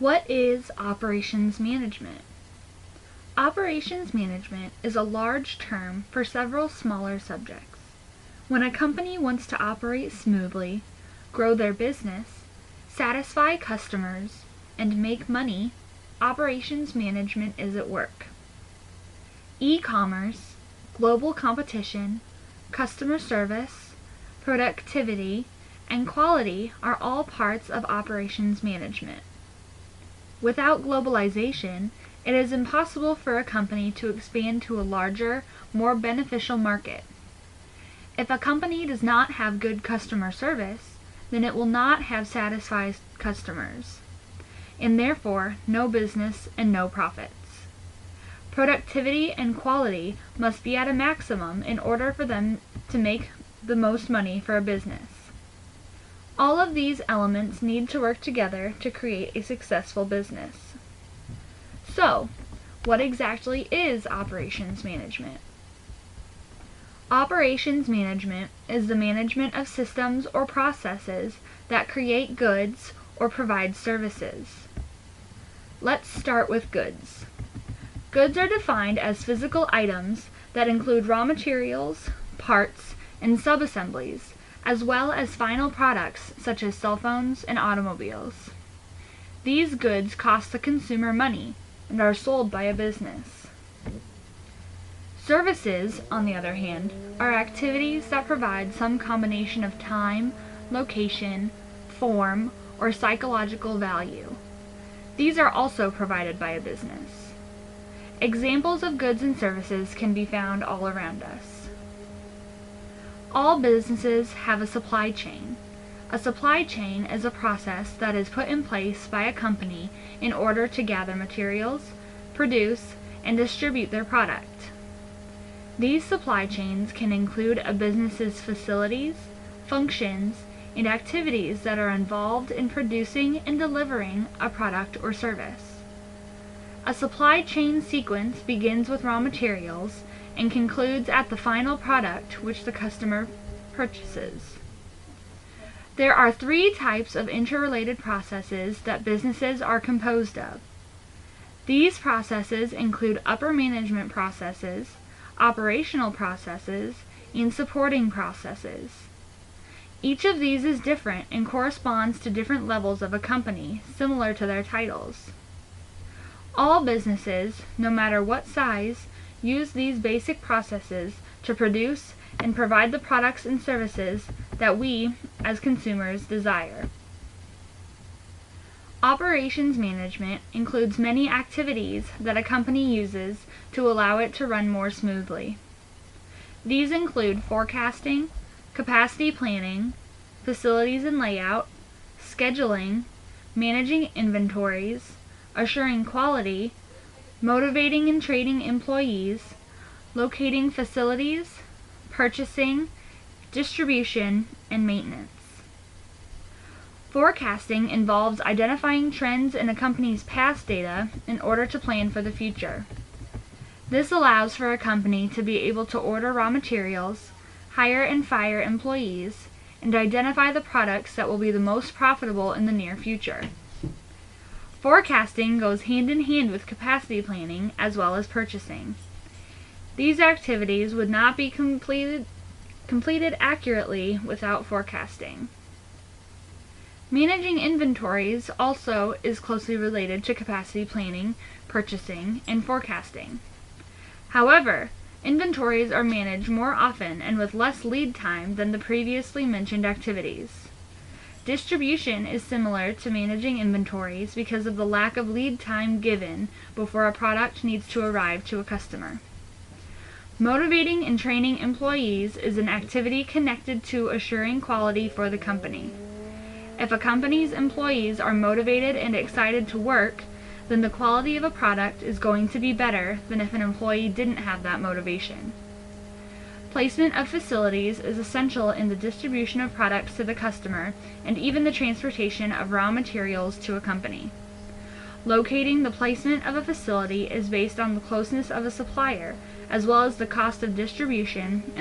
What is operations management? Operations management is a large term for several smaller subjects. When a company wants to operate smoothly, grow their business, satisfy customers, and make money, operations management is at work. E-commerce, global competition, customer service, productivity, and quality are all parts of operations management. Without globalization, it is impossible for a company to expand to a larger, more beneficial market. If a company does not have good customer service, then it will not have satisfied customers, and therefore no business and no profits. Productivity and quality must be at a maximum in order for them to make the most money for a business. All of these elements need to work together to create a successful business. So, what exactly is operations management? Operations management is the management of systems or processes that create goods or provide services. Let's start with goods. Goods are defined as physical items that include raw materials, parts, and subassemblies, as well as final products such as cell phones and automobiles. These goods cost the consumer money and are sold by a business. Services, on the other hand, are activities that provide some combination of time, location, form, or psychological value. These are also provided by a business. Examples of goods and services can be found all around us. All businesses have a supply chain. A supply chain is a process that is put in place by a company in order to gather materials, produce, and distribute their product. These supply chains can include a business's facilities, functions, and activities that are involved in producing and delivering a product or service. A supply chain sequence begins with raw materials and concludes at the final product which the customer purchases. There are 3 types of interrelated processes that businesses are composed of. These processes include upper management processes, operational processes, and supporting processes. Each of these is different and corresponds to different levels of a company, similar to their titles. All businesses, no matter what size, use these basic processes to produce and provide the products and services that we, as consumers, desire. Operations management includes many activities that a company uses to allow it to run more smoothly. These include forecasting, capacity planning, facilities and layout, scheduling, managing inventories, assuring quality, motivating and training employees, locating facilities, purchasing, distribution, and maintenance. Forecasting involves identifying trends in a company's past data in order to plan for the future. This allows for a company to be able to order raw materials, hire and fire employees, and identify the products that will be the most profitable in the near future. Forecasting goes hand in hand with capacity planning as well as purchasing. These activities would not be completed accurately without forecasting. Managing inventories also is closely related to capacity planning, purchasing, and forecasting. However, inventories are managed more often and with less lead time than the previously mentioned activities. Distribution is similar to managing inventories because of the lack of lead time given before a product needs to arrive to a customer. Motivating and training employees is an activity connected to assuring quality for the company. If a company's employees are motivated and excited to work, then the quality of a product is going to be better than if an employee didn't have that motivation. Placement of facilities is essential in the distribution of products to the customer and even the transportation of raw materials to a company. Locating the placement of a facility is based on the closeness of a supplier, as well as the cost of distribution and